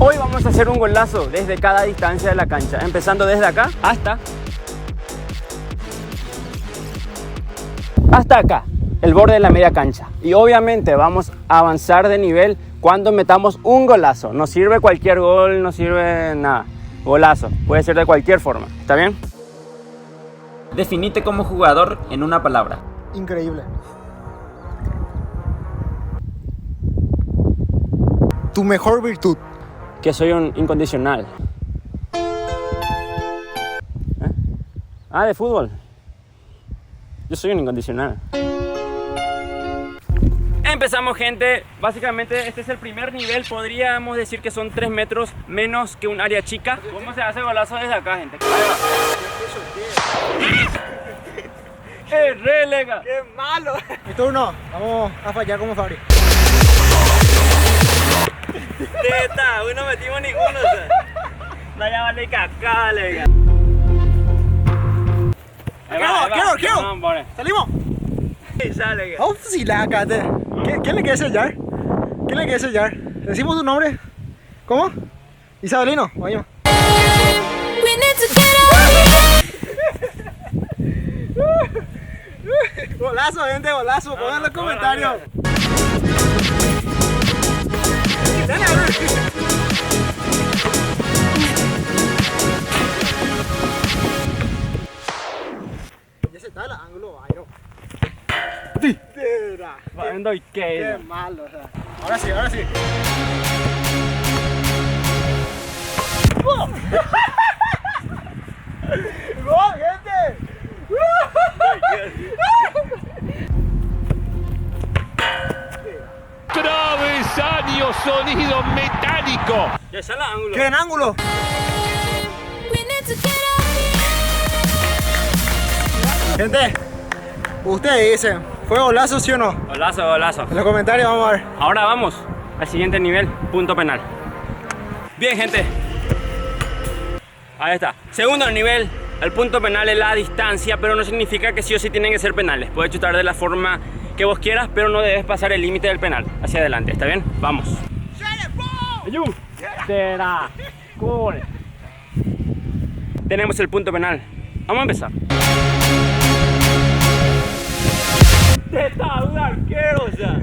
Hoy vamos a hacer un golazo desde cada distancia de la cancha, empezando desde acá hasta acá, el borde de la media cancha. Y obviamente vamos a avanzar de nivel cuando metamos un golazo. No sirve cualquier gol, no sirve nada. Golazo, puede ser de cualquier forma, ¿está bien? Definite como jugador en una palabra. Increíble. Tu mejor virtud. Que soy un incondicional. De fútbol. Yo soy un incondicional. Empezamos, gente. Básicamente este es el primer nivel. Podríamos decir que son 3 metros menos que un área chica. ¿Cómo se hace golazo desde acá, gente? ¡Relega! ¡Qué malo! Mi turno. Vamos a fallar como Fabri. Teta, hoy no metimos ninguno. No, ya vale caca, lega. Quiero. ¿Salimos? Sí, sale. Vamos a fusilar acá. ¿Quién le quiere sellar? ¿Quién le quiere sellar? ¿Decimos tu nombre? ¿Cómo? Isabelino, vaya. Golazo, gente, golazo. Pongan en los comentarios. Dale, a ver. Ya se está el ángulo, Bayro. Qué malo, o sea. Ahora sí, ahora sí. ¡Gol! ¡Gol, gente! Travesaño, sonido metálico. Ya está el ángulo. ¡Qué en ángulo! Gente, ustedes dicen, ¿fue golazo sí o no? Golazo, golazo. En los comentarios vamos a ver. Ahora vamos al siguiente nivel, punto penal. Bien, gente. Ahí está. Segundo nivel, el punto penal es la distancia, pero no significa que sí o sí tienen que ser penales. Puedes chutar de la forma que vos quieras, pero no debes pasar el límite del penal. Hacia adelante, ¿está bien? Vamos. Tenemos el punto penal. Vamos a empezar. Está un arquero, o sea.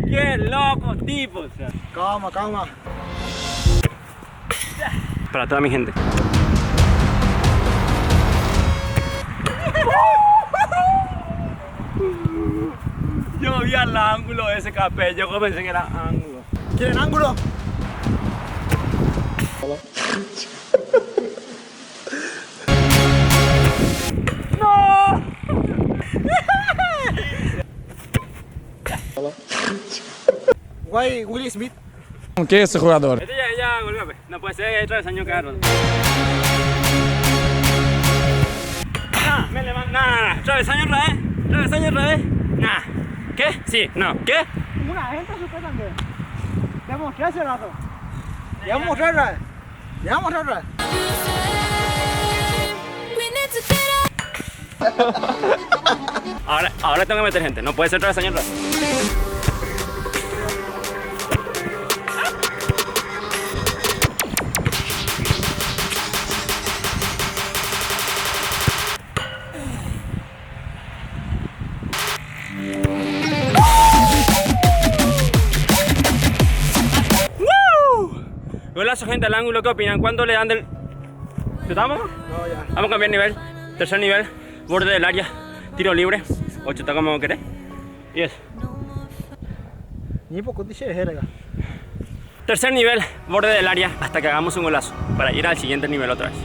Qué loco tipo, o sea. Calma, calma. Para toda mi gente. Yo vi al ángulo de ese capé, yo pensé que era ángulo. ¿Quieren ángulo? ¡No! Guay, Will Smith. ¿Qué es ese jugador? Este ya, golpe. No puede ser, hay travesaño caro. Me levanto. Nah. Travesaño otra vez. Travesaño otra vez. Nah. ¿Qué? Sí, no. ¿Qué? Una gente supuestamente. Te mostré hace rato. Le vamos a mostrar. Le vamos a mostrar. Ahora tengo que meter gente. No puede ser travesaño otra vez. Golazo, gente, al ángulo. ¿Qué opinan? ¿Cuándo le dan del...? ¿Chutamos? No, ya. Vamos a cambiar nivel. Tercer nivel, borde del área, tiro libre. O chuta como querés. Y eso. Ni poco dice jerga. Tercer nivel, borde del área, hasta que hagamos un golazo. Para ir al siguiente nivel otra vez.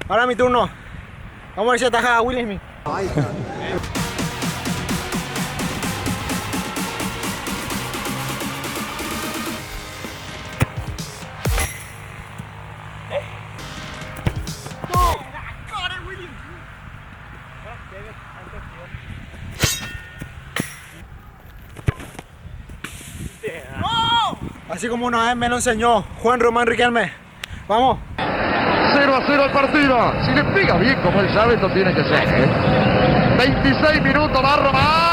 Ahora mi turno. Vamos a ver si ataja a Will Smith. Así como una vez me lo enseñó Juan Román Riquelme. Vamos. 0-0 el partido. Si le pega bien como él sabe, esto tiene que ser. 26 minutos, va Román.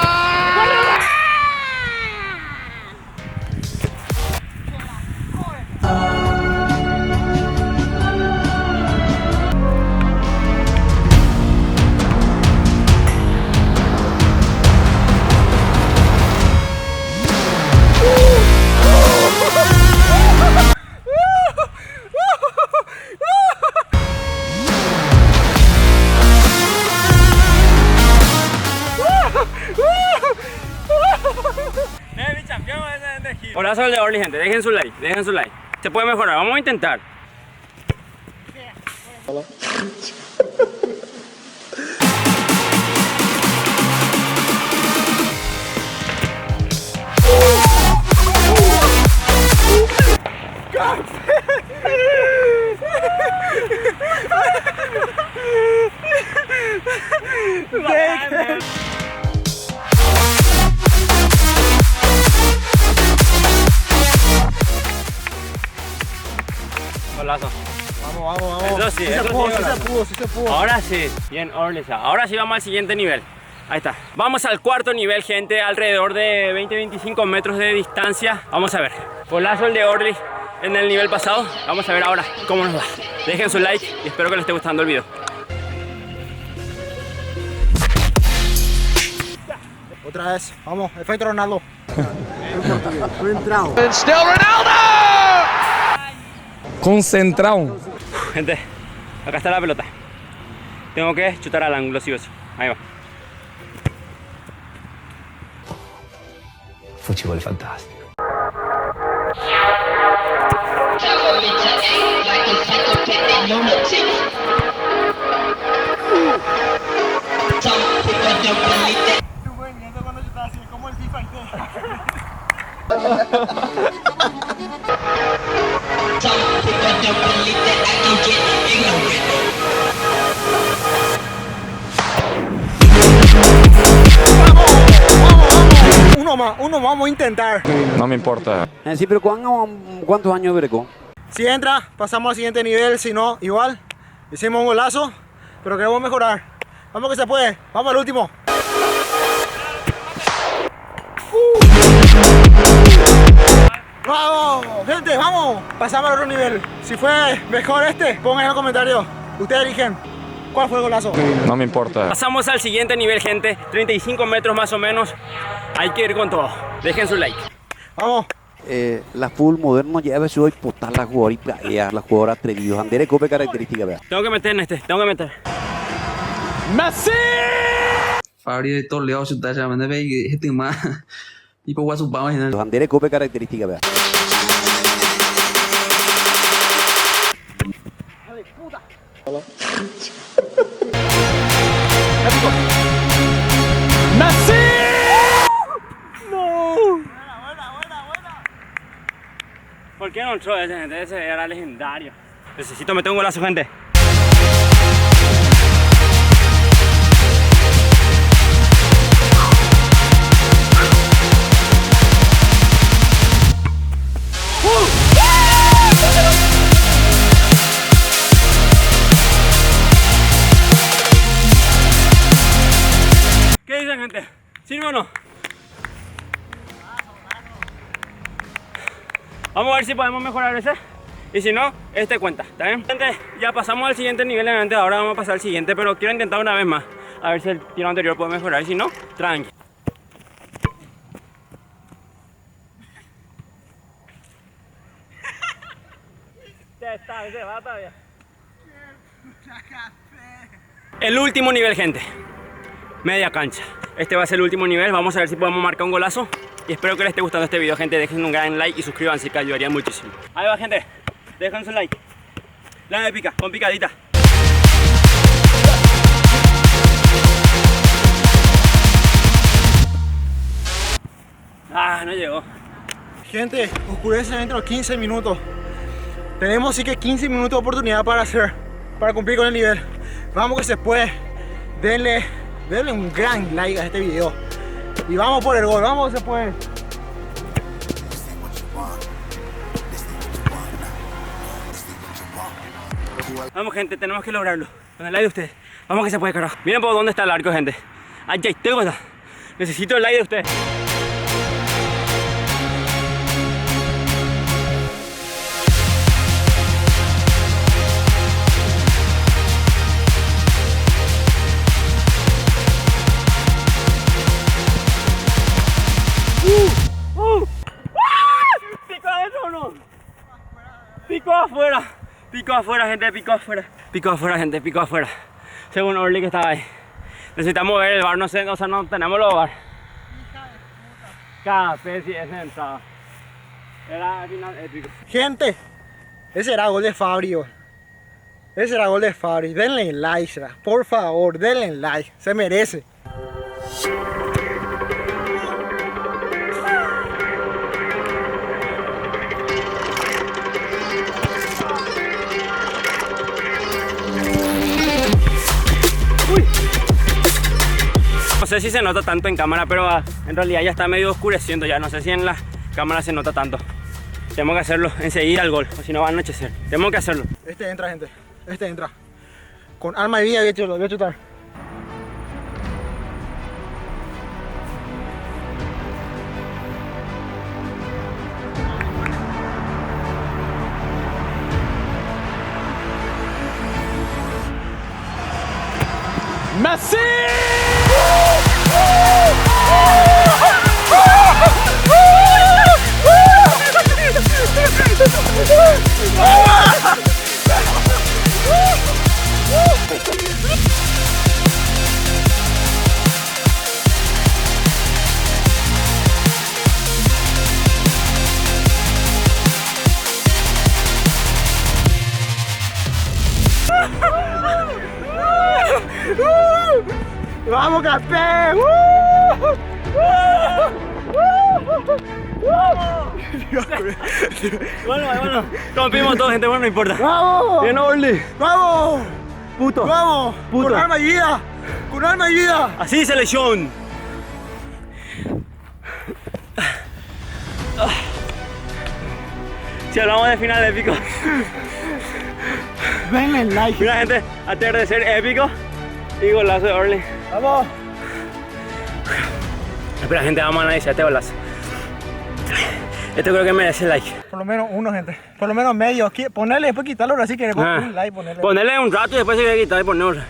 Golazo el de Orly, gente. Dejen su like, dejen su like. Se puede mejorar, vamos a intentar. Golazo. Vamos. Eso sí, eso sí, golazo. Sí se pudo. Ahora sí, bien Orly. Ahora sí vamos al siguiente nivel. Ahí está. Vamos al cuarto nivel, gente, alrededor de 20-25 metros de distancia. Vamos a ver. Golazo el de Orly en el nivel pasado. Vamos a ver ahora cómo nos va. Dejen su like y espero que les esté gustando el video. Otra vez, vamos, efecto Ronaldo. Entrado. Still Ronaldo! Concentrado. Gente, acá está la pelota. Tengo que chutar al ángulo, sí o sí. Ahí va. Fútbol fantástico. Tu movimiento cuando yo estaba así, como el FIFA. Uno vamos a intentar. No me importa. Sí, pero ¿cuántos años bregó? Si entra, pasamos al siguiente nivel. Si no, igual. Hicimos un golazo, pero queremos mejorar. Vamos que se puede. Vamos al último. ¡Vamos! Gente, vamos. Pasamos al otro nivel. Si fue mejor este, pongan en los comentarios. Ustedes eligen. ¿Cuál fue el golazo? No me importa. Pasamos al siguiente nivel, gente. 35 metros más o menos. Hay que ir con todo. Dejen su like. Vamos. La full moderno ya ves hoy potar la jugadora y playa, la jugadora atrevidos. Andere cope característica, vea. Tengo que meter en este. Tengo que meter. Fabri to leo chúng ta ra mà nó về hết từ mà đi qua sụp bao này Los andere cope característica, vea. ¿Por qué no entró ese, gente? Ese era legendario. Necesito meter un golazo, gente. ¿Qué dicen, gente? ¿Sirve o no? Vamos a ver si podemos mejorar ese. Y si no, este cuenta, ¿está bien? Gente, ya pasamos al siguiente nivel, obviamente. Ahora vamos a pasar al siguiente, pero quiero intentar una vez más. A ver si el tiro anterior puede mejorar. Y si no, tranqui. Se va todavía. El último nivel, gente. Media cancha. Este va a ser el último nivel. Vamos a ver si podemos marcar un golazo. Y espero que les esté gustando este video, gente. Dejen un gran like y suscríbanse, que ayudaría muchísimo. Ahí va, gente. Dejen su like. La de pica, con picadita. Ah, no llegó. Gente, oscurece dentro de 15 minutos. Tenemos sí que 15 minutos de oportunidad para cumplir con el nivel. Vamos que se puede. Denle un gran like a este video. Y vamos por el gol, vamos que se puede. Vamos, gente, tenemos que lograrlo. Con el like de ustedes. Vamos que se puede, carajo. Miren por dónde está el arco, gente. Ay, tengo que... Necesito el like de ustedes. ¿Pico adentro o no? Pico afuera. Pico afuera, gente, pico afuera. Pico afuera, gente, pico afuera. Según Orly que estaba ahí. Necesitamos ver el bar, no sé, o sea, no tenemos los bar. Cada especie es entrada. Era al final épico. Gente, ese era gol de Fabri. Ese era gol de Fabri. Denle like, por favor, denle like. Se merece. No sé si se nota tanto en cámara, pero en realidad ya está medio oscureciendo ya. No sé si en la cámara se nota tanto. Tenemos que hacerlo enseguida al gol, o si no va a anochecer. Tenemos que hacerlo. Este entra, gente. Este entra. Con alma y vida voy a chutar. ¡Messi! ¡Vamos, campeón! Bueno, rompimos todo, gente, bueno, no importa. ¡Vamos! Bien, Orly. ¡Vamos! Puto. ¡Vamos! Puto. ¡Con alma y vida! ¡Con alma y vida! Así, selección. Si hablamos de final épico. Denle like. Mira, gente, atardecer épico y golazo de Orly. ¡Vamos! Espera, gente, vamos a analizar este golazo. Esto creo que merece like. Por lo menos uno, gente. Por lo menos medio. Ponerle, después quitarlo, ahora sí que un like, ponerle. Ponerle un rato y después se voy a quitar y ponerlo.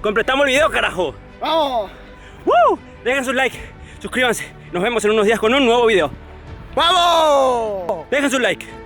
Completamos el video, carajo. ¡Vamos! ¡Woo! Dejen su like, suscríbanse. Nos vemos en unos días con un nuevo video. ¡Vamos! Dejen su like.